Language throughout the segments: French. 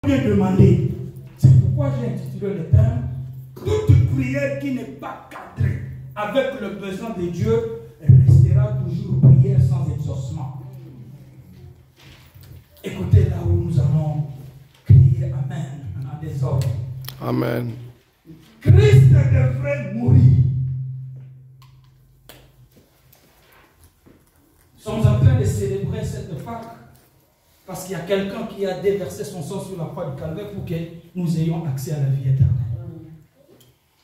bien demandé. C'est pourquoi j'ai intitulé le thème toute prière qui n'est pas cadrée avec le besoin de Dieu restera toujours prière sans exaucement. Écoutez là où nous allons crier Amen en désordre. Amen. Christ devrait mourir. Nous sommes en train de célébrer cette Pâque parce qu'il y a quelqu'un qui a déversé son sang sur la croix du Calvaire pour que nous ayons accès à la vie éternelle.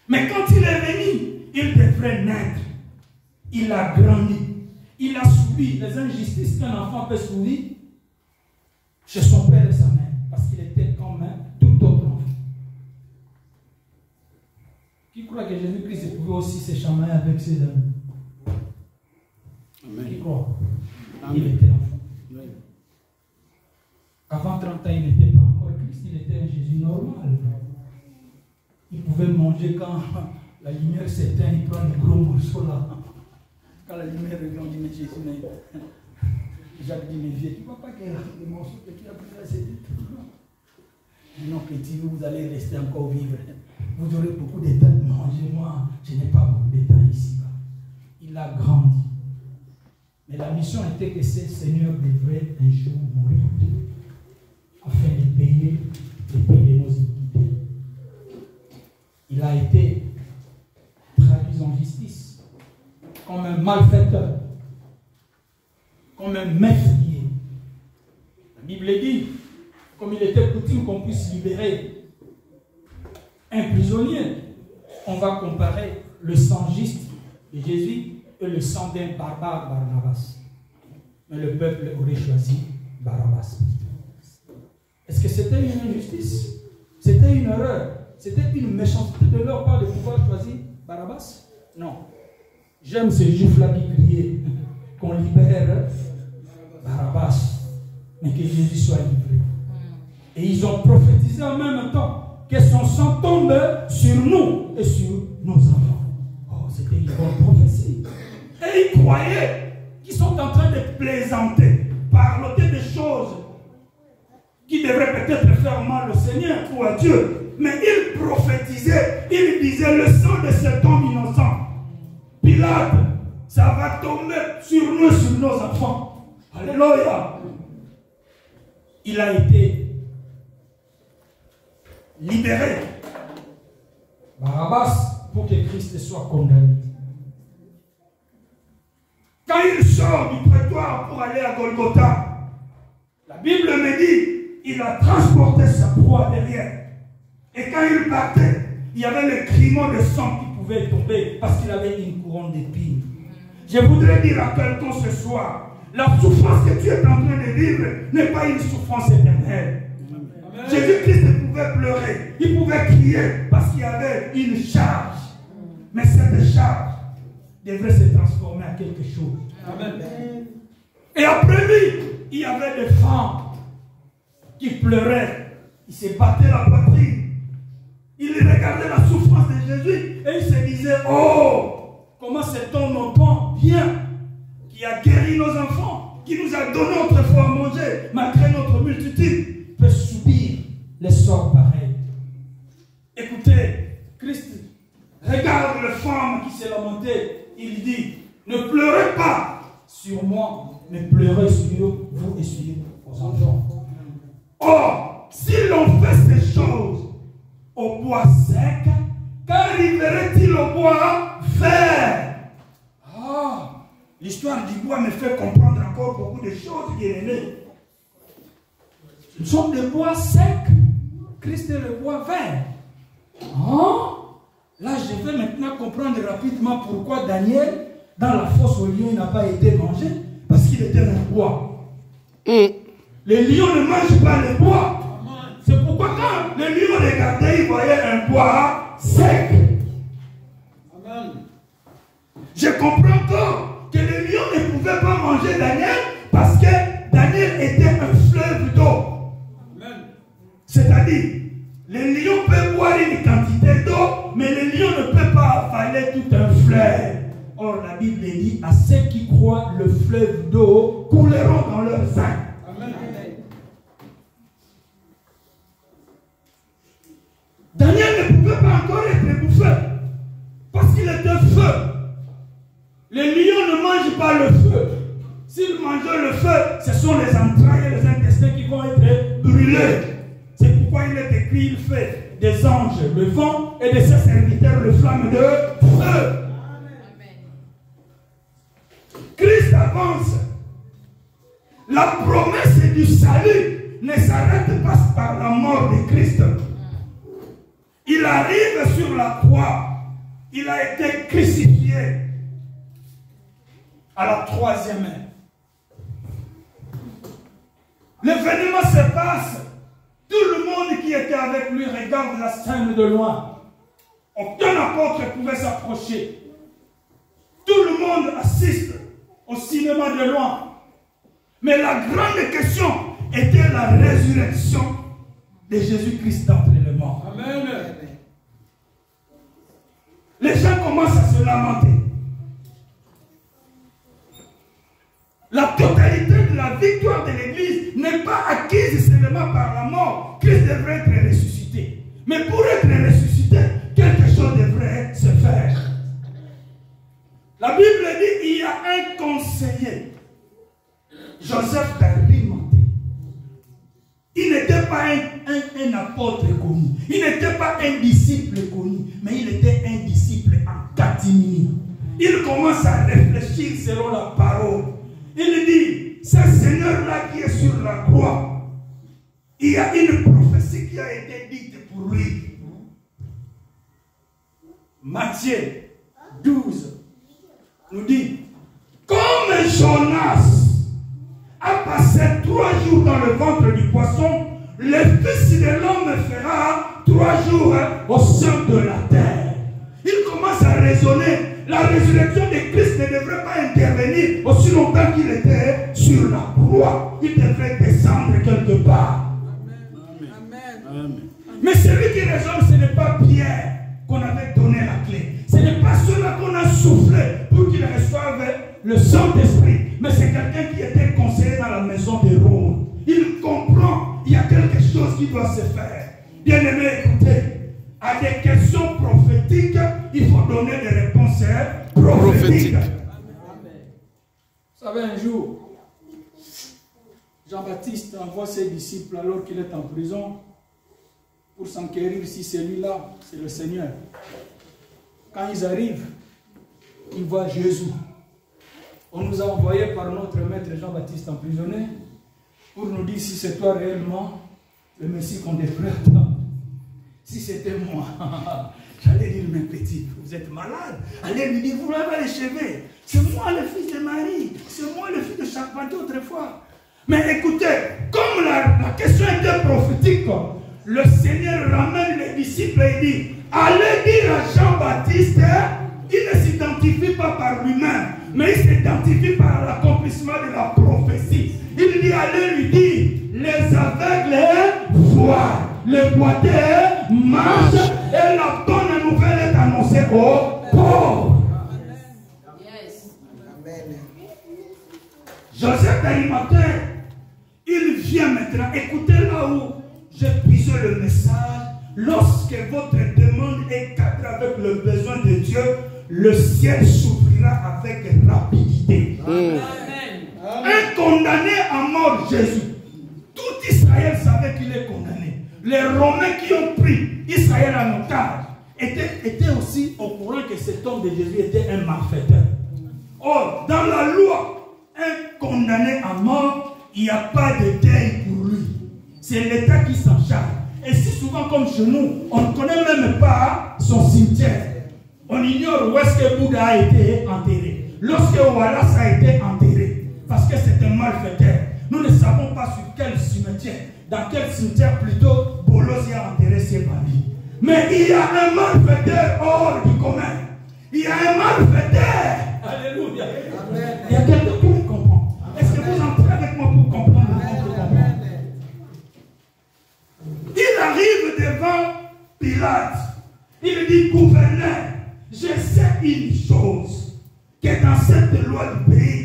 Mais quand il est venu, il devrait naître. Il a grandi. Il a subi les injustices qu'un enfant peut subir chez son père et sa mère parce qu'il était comme tout autre enfant. Qui croit que Jésus-Christ pouvait aussi se chamailler avec ses amis? Qui croit? Il était enfant. Avant 30 ans, il n'était pas encore Christ, il était un Jésus normal. Il pouvait manger quand la lumière s'éteint, il prend des gros morceaux là. Quand la lumière revient, on dit, mais Jésus, mais... Jacques dit, mais vieux, tu ne vois pas que les morceaux que tu as pris là, c'était tout grand. Non, petit, vous allez rester encore vivre. Vous aurez beaucoup d'états de manger. Moi, je n'ai pas beaucoup d'états ici-bas. Il a grandi. Mais la mission était que ce Seigneur devrait un jour mourir afin de payer nos iniquités. Il a été traduit en justice comme un malfaiteur, comme un meurtrier. La Bible dit, comme il était coutume qu'on puisse libérer un prisonnier, on va comparer le sang juste de Jésus et le sang d'un barbare Barnabas. Mais le peuple aurait choisi Barabbas. Est-ce que c'était une injustice? C'était une erreur? C'était une méchanceté de leur part de pouvoir choisir Barabbas? Non. J'aime ces juifs-là qui criaient qu'on libère Barabbas, mais que Jésus soit livré. Et ils ont prophétisé en même temps que son sang tombe sur nous et sur nos enfants. Oh, c'était une bonne prophétie. Et ils croyaient qu'ils sont en train de plaisanter, parloter des choses qui devraient peut-être faire mal au Seigneur ou à Dieu. Mais ils prophétisaient, ils disaient le sang de cet homme innocent. Pilate, ça va tomber sur nous et sur nos enfants. Alléluia. Il a été libéré. Barabbas, pour que Christ soit condamné. Quand il sort du prétoire pour aller à Golgotha, la Bible me dit, il a transporté sa proie derrière. Et quand il partait, il y avait le criment de sang qui pouvait tomber parce qu'il avait une couronne d'épines. Je voudrais dire à quelqu'un ce soir, la souffrance que tu es en train de vivre n'est pas une souffrance éternelle. Jésus-Christ pouvait pleurer, il pouvait crier parce qu'il y avait une charge. Mais cette charge devrait se transformer en quelque chose. Amen. Et après lui, il y avait des femmes qui pleuraient, ils se battaient la poitrine. Ils regardaient la souffrance de Jésus et ils se disaient, oh, comment cet homme bon, bien, qui a guéri nos enfants, qui nous a donné autrefois à manger, malgré notre multitude, peut subir les sorts pareils. Écoutez, Christ regarde les femmes qui s'est lamentées. Il dit, ne pleurez pas sur moi, mais pleurez sur vous et sur vos enfants. Or, si l'on fait ces choses au bois sec, qu'arriverait-il au bois vert? Ah, l'histoire du bois me fait comprendre encore beaucoup de choses, bien-aimés. Nous sommes des bois secs. Christ est le bois vert. Ah, là, je vais maintenant comprendre rapidement pourquoi Daniel, dans la fosse au lion, n'a pas été mangé. Parce qu'il était un bois. Les lions ne mangent pas les bois. C'est pourquoi quand les lions regardaient, ils voyaient un bois sec. Amen. Je comprends que les lions ne pouvaient pas manger Daniel parce que Daniel était un fleuve d'eau. C'est-à-dire, les lions peuvent boire une quantité d'eau, mais les lions ne peuvent pas avaler tout un fleuve. Or, la Bible dit, à ceux qui croient, le fleuve d'eau couleront dans leur sein. Amen. pas le feu. S'il mangeait le feu, ce sont les entrailles et les intestins qui vont être brûlés. C'est pourquoi il est écrit, il fait des anges le vent et de ses serviteurs le flamme de feu. Christ avance. La promesse du salut ne s'arrête pas par la mort de Christ. Il arrive sur la croix. Il a été crucifié à la 3e heure. L'événement se passe. Tout le monde qui était avec lui regarde la scène de loin. Aucun apôtre ne pouvait s'approcher. Tout le monde assiste au cinéma de loin. Mais la grande question était la résurrection de Jésus-Christ d'entre les morts. Amen. Les gens commencent à se lamenter. La totalité de la victoire de l'Église n'est pas acquise seulement par la mort. Christ devrait être ressuscité. Mais pour être ressuscité, quelque chose devrait se faire. La Bible dit qu'il y a un conseiller, Joseph d'Arimathée. Il n'était pas un apôtre connu. Il n'était pas un disciple connu. Mais il était un disciple en catimini. Il commence à réfléchir selon la parole. Il dit, ce Seigneur-là qui est sur la croix, il y a une prophétie qui a été dite pour lui. Matthieu 12 nous dit, comme Jonas a passé 3 jours dans le ventre du poisson, le Fils de l'homme fera 3 jours au sein de la terre. Il commence à raisonner. La résurrection de Christ ne devrait pas intervenir aussi longtemps qu'il était sur la croix. Il devrait descendre quelque part. Amen. Amen. Mais celui qui raisonne, ce n'est pas Pierre qu'on avait donné la clé. Ce n'est pas ceux-là qu'on a soufflé pour qu'ils reçoivent le Saint-Esprit. Mais c'est quelqu'un qui était conseiller dans la maison de Rome. Il comprend, il y a quelque chose qui doit se faire. Bien-aimé, écoutez. À des questions prophétiques, il faut donner des réponses prophétiques. Vous savez, un jour, Jean-Baptiste envoie ses disciples alors qu'il est en prison pour s'enquérir si celui-là, c'est le Seigneur. Quand ils arrivent, ils voient Jésus. On nous a envoyés par notre maître Jean-Baptiste emprisonné pour nous dire si c'est toi réellement le Messie qu'on devrait attendre. Si c'était moi, j'allais dire, mes petits, vous êtes malades. Allez lui dire, vous l'avez les cheveux. C'est moi le fils de Marie. C'est moi le fils de Charpentier autrefois. Mais écoutez, comme la question était prophétique, le Seigneur ramène les disciples et dit, allez dire à Jean-Baptiste, il ne s'identifie pas par lui-même, mais il s'identifie par l'accomplissement de la prophétie. Il dit, allez lui dire, les aveugles voient. Les boiteux marchent et la bonne nouvelle est annoncée aux pauvres. Yes. Joseph d'Arimathée, il vient maintenant. Écoutez là où j'ai puisé le message. Lorsque votre demande est cadrée avec le besoin de Dieu, le ciel s'ouvrira avec rapidité. Amen. Un condamné à mort, Jésus. Tout Israël savait qu'il est condamné. Les Romains qui ont pris Israël en otage étaient aussi au courant que cet homme de Jésus était un malfaiteur. Or, dans la loi, un condamné à mort, il n'y a pas de deuil pour lui. C'est l'État qui s'en charge. Et si souvent comme chez nous, on ne connaît même pas son cimetière. On ignore où est-ce que Bouddha a été enterré. Lorsque Wallace a été enterré, parce que c'est un malfaiteur. Nous ne savons pas sur quel cimetière. Dans quel cimetière plutôt Bolosi a enterré ses bandits. Mais il y a un malfaiteur hors du commun. Il y a un malfaiteur. Alléluia. Amen. Il y a quelqu'un qui me comprend. Est-ce que vous entrez avec moi pour comprendre? Il arrive devant Pilate. Il dit, gouverneur, je sais une chose, que dans cette loi du pays,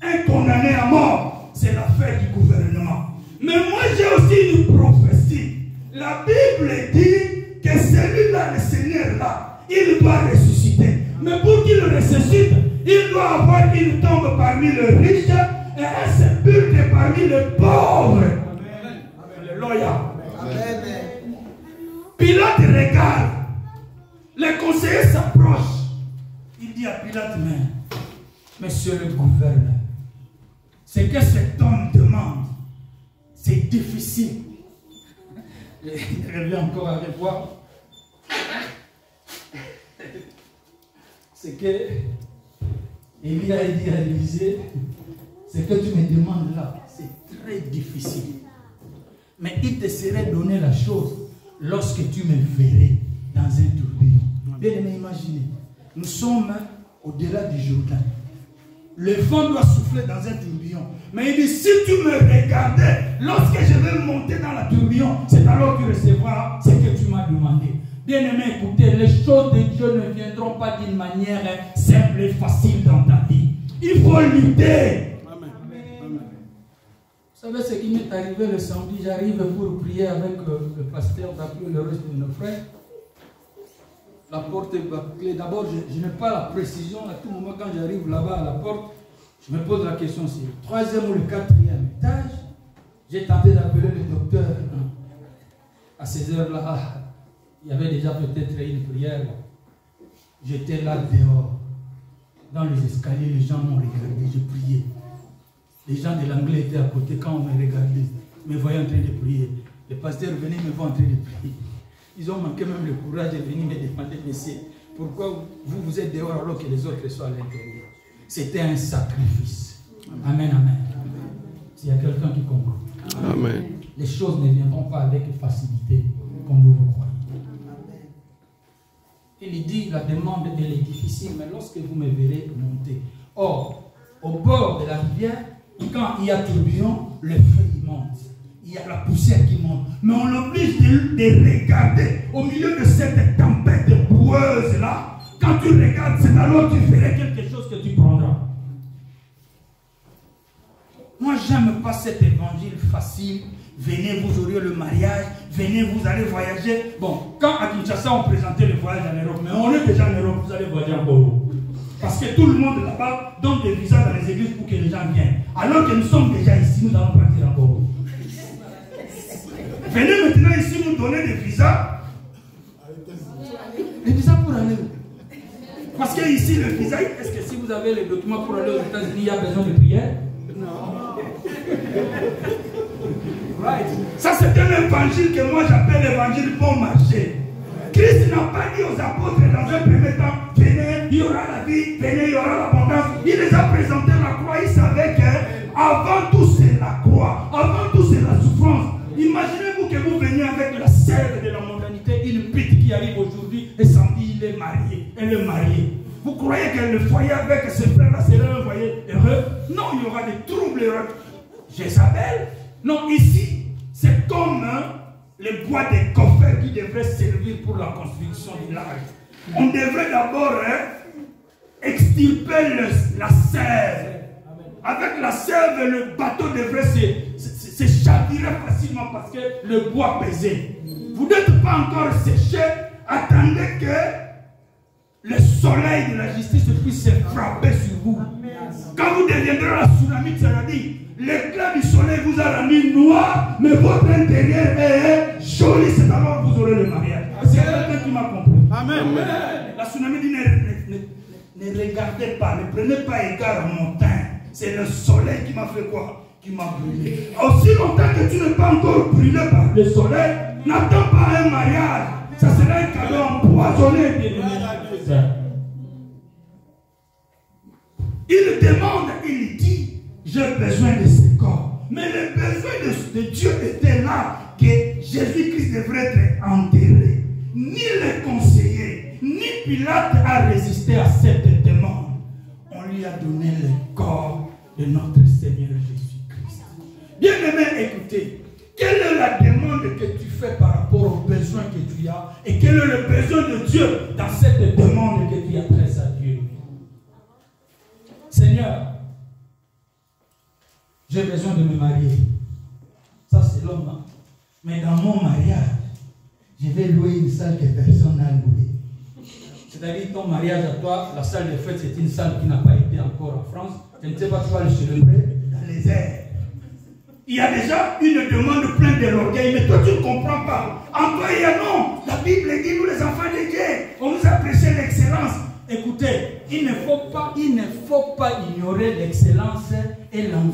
un condamné à mort, c'est l'affaire du gouvernement. Mais moi j'ai aussi une prophétie. La Bible dit que celui-là, le Seigneur là, il doit ressusciter. Mais pour qu'il ressuscite, Il doit avoir une tombe parmi les riches et un sépulcre parmi les pauvres. Alléluia. Pilate regarde. Les conseillers s'approchent. Il dit à Pilate, mais monsieur le gouverneur, ce que cet homme demande, c'est difficile. Je reviens encore avec moi. C'est que Élie a dit à Élisée, ce que tu me demandes là, c'est très difficile. Mais il te serait donné la chose lorsque tu me verrais dans un tourbillon. Bien aimé, imaginez, nous sommes au-delà du Jourdain. Le vent doit souffler dans un tourbillon. Mais il dit, si tu me regardais, lorsque je vais monter dans la tourbillon, c'est alors que tu recevras ce que tu m'as demandé. Bien aimé, écoutez, les choses de Dieu ne viendront pas d'une manière simple et facile dans ta vie. Il faut lutter. Amen. Amen. Vous savez ce qui m'est arrivé le samedi? J'arrive pour prier avec le pasteur, d'appeler le reste de nos frères. La porte est bâclée. D'abord, je n'ai pas la précision. À tout moment, quand j'arrive là-bas à la porte, je me pose la question si le 3e ou le 4e étage. J'ai tenté d'appeler le docteur. À ces heures-là, il y avait déjà peut-être une prière. J'étais là dehors. Dans les escaliers, les gens m'ont regardé, je priais. Les gens de l'anglais étaient à côté quand on me regardait, me voyaient en train de prier. Le pasteur venait me voir en train de prier. Ils ont manqué même le courage de venir me demander, messieurs, pourquoi vous êtes dehors alors que les autres sont à l'intérieur? C'était un sacrifice. Amen, amen. S'il y a quelqu'un qui comprend. Amen. Les choses ne viendront pas avec facilité, comme vous le croyez. Il dit, la demande elle est difficile, mais lorsque vous me verrez monter. Or, au bord de la rivière, quand il y a tourbillon, le feu il monte. Il y a la poussière qui monte. Mais on l'oblige de regarder au milieu de cette tempête boueuse là. Quand tu regardes, c'est alors que tu ferais quelque chose que tu prendras. Moi, j'aime pas cet évangile facile. Venez, vous aurez le mariage. Venez, vous allez voyager. Bon, quand à Kinshasa, on présentait le voyage en Europe, mais on est déjà en Europe, vous allez voyager en Congo. Parce que tout le monde là-bas donne des visas dans les églises pour que les gens viennent. Alors que nous sommes déjà ici, nous allons partir en Congo. Venez maintenant ici nous donner des visas. Les visas pour aller où? Parce que ici, le visa, est-ce que si vous avez les documents pour aller aux États-Unis, il y a besoin de prière? Non. Right. Ça, c'est un évangile que moi j'appelle l'évangile bon marché. Christ n'a pas dit aux apôtres dans un premier temps, venez, il y aura la vie, venez, il y aura l'abondance. Il les a présenté la croix, il savait qu'avant tout c'est la croix, avant tout c'est la souffrance. Imaginez-vous que vous veniez avec la sève de la mondanité, une pite qui arrive aujourd'hui et s'en dit il est marié, elle est mariée. Vous croyez que le foyer avec ses frères-là serait un foyer heureux? Non, il y aura des troubles. Jézabel. Non, ici, c'est comme le bois des coffres qui devrait servir pour la construction du large. On devrait d'abord extirper la sève. Avec la sève, le bateau devrait se chavirer facilement parce que le bois pesait. Vous n'êtes pas encore séché, attendez que le soleil de la justice puisse se frapper sur vous. Quand vous deviendrez la tsunami, c'est-à-dire l'éclat du soleil vous a rendu noir, mais votre intérieur est joli, c'est alors que vous aurez le mariage. C'est quelqu'un qui m'a compris. Amen. La tsunami dit ne regardez pas, ne prenez pas égard à mon teint. C'est le soleil qui m'a fait quoi? Qui m'a brûlé. Aussi longtemps que tu n'es pas encore brûlé par le soleil, n'attends pas un mariage. Ça sera un cadeau empoisonné. Il demande, il dit, j'ai besoin de ce corps. Mais le besoin de Dieu était là, que Jésus-Christ devrait être enterré. Ni les conseillers, ni Pilate a résisté à cette demande. On lui a donné le corps de notre Seigneur Jésus-Christ. Bien-aimé, écoutez, quelle est la demande que tu fais par rapport aux besoins que tu as et quel est le besoin de Dieu dans cette demande que tu adresses à Dieu? Seigneur, j'ai besoin de me marier. Ça, c'est l'homme. Mais dans mon mariage, je vais louer une salle que personne n'a louée. C'est-à-dire ton mariage à toi, la salle de fête, c'est une salle qui n'a pas été encore en France. Je ne sais pas, tu vas le célébrer dans les airs. Il y a déjà une demande pleine de l'orgueil, mais toi tu ne comprends pas. En toi, il y a non. La Bible dit, nous les enfants de Dieu, on nous a prêché l'excellence. Écoutez, il ne faut pas ignorer l'excellence et l'envie.